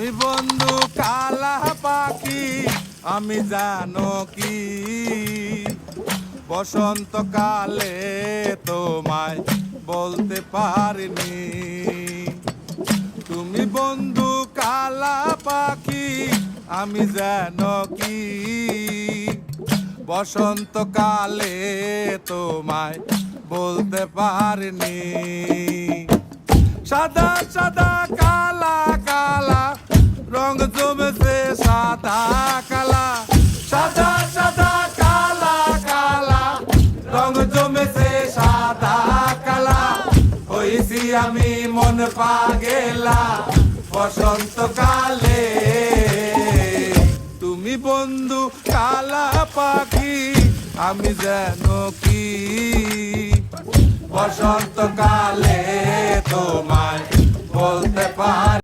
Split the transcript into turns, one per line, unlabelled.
তুমি বন্ধু কালা পাখি আমি জানো কি বসন্তকালে তোমায় বলতে পারিনি। তুমি বন্ধু কালা পাখি আমি জানো কি বসন্তকালে তোমায় বলতে পারিনি। সাদা সাদা কালা কালা রং জমেছে সাদা কালা, সাদা সাদা কালা কালা রং জমেছে সাদা কালা। হইছি আমি মন পাগেলা বসন্তকালে। তুমি বন্ধু কালা পাখি আমি জানো কি বসন্তকালে তোমায় বলতে পারি।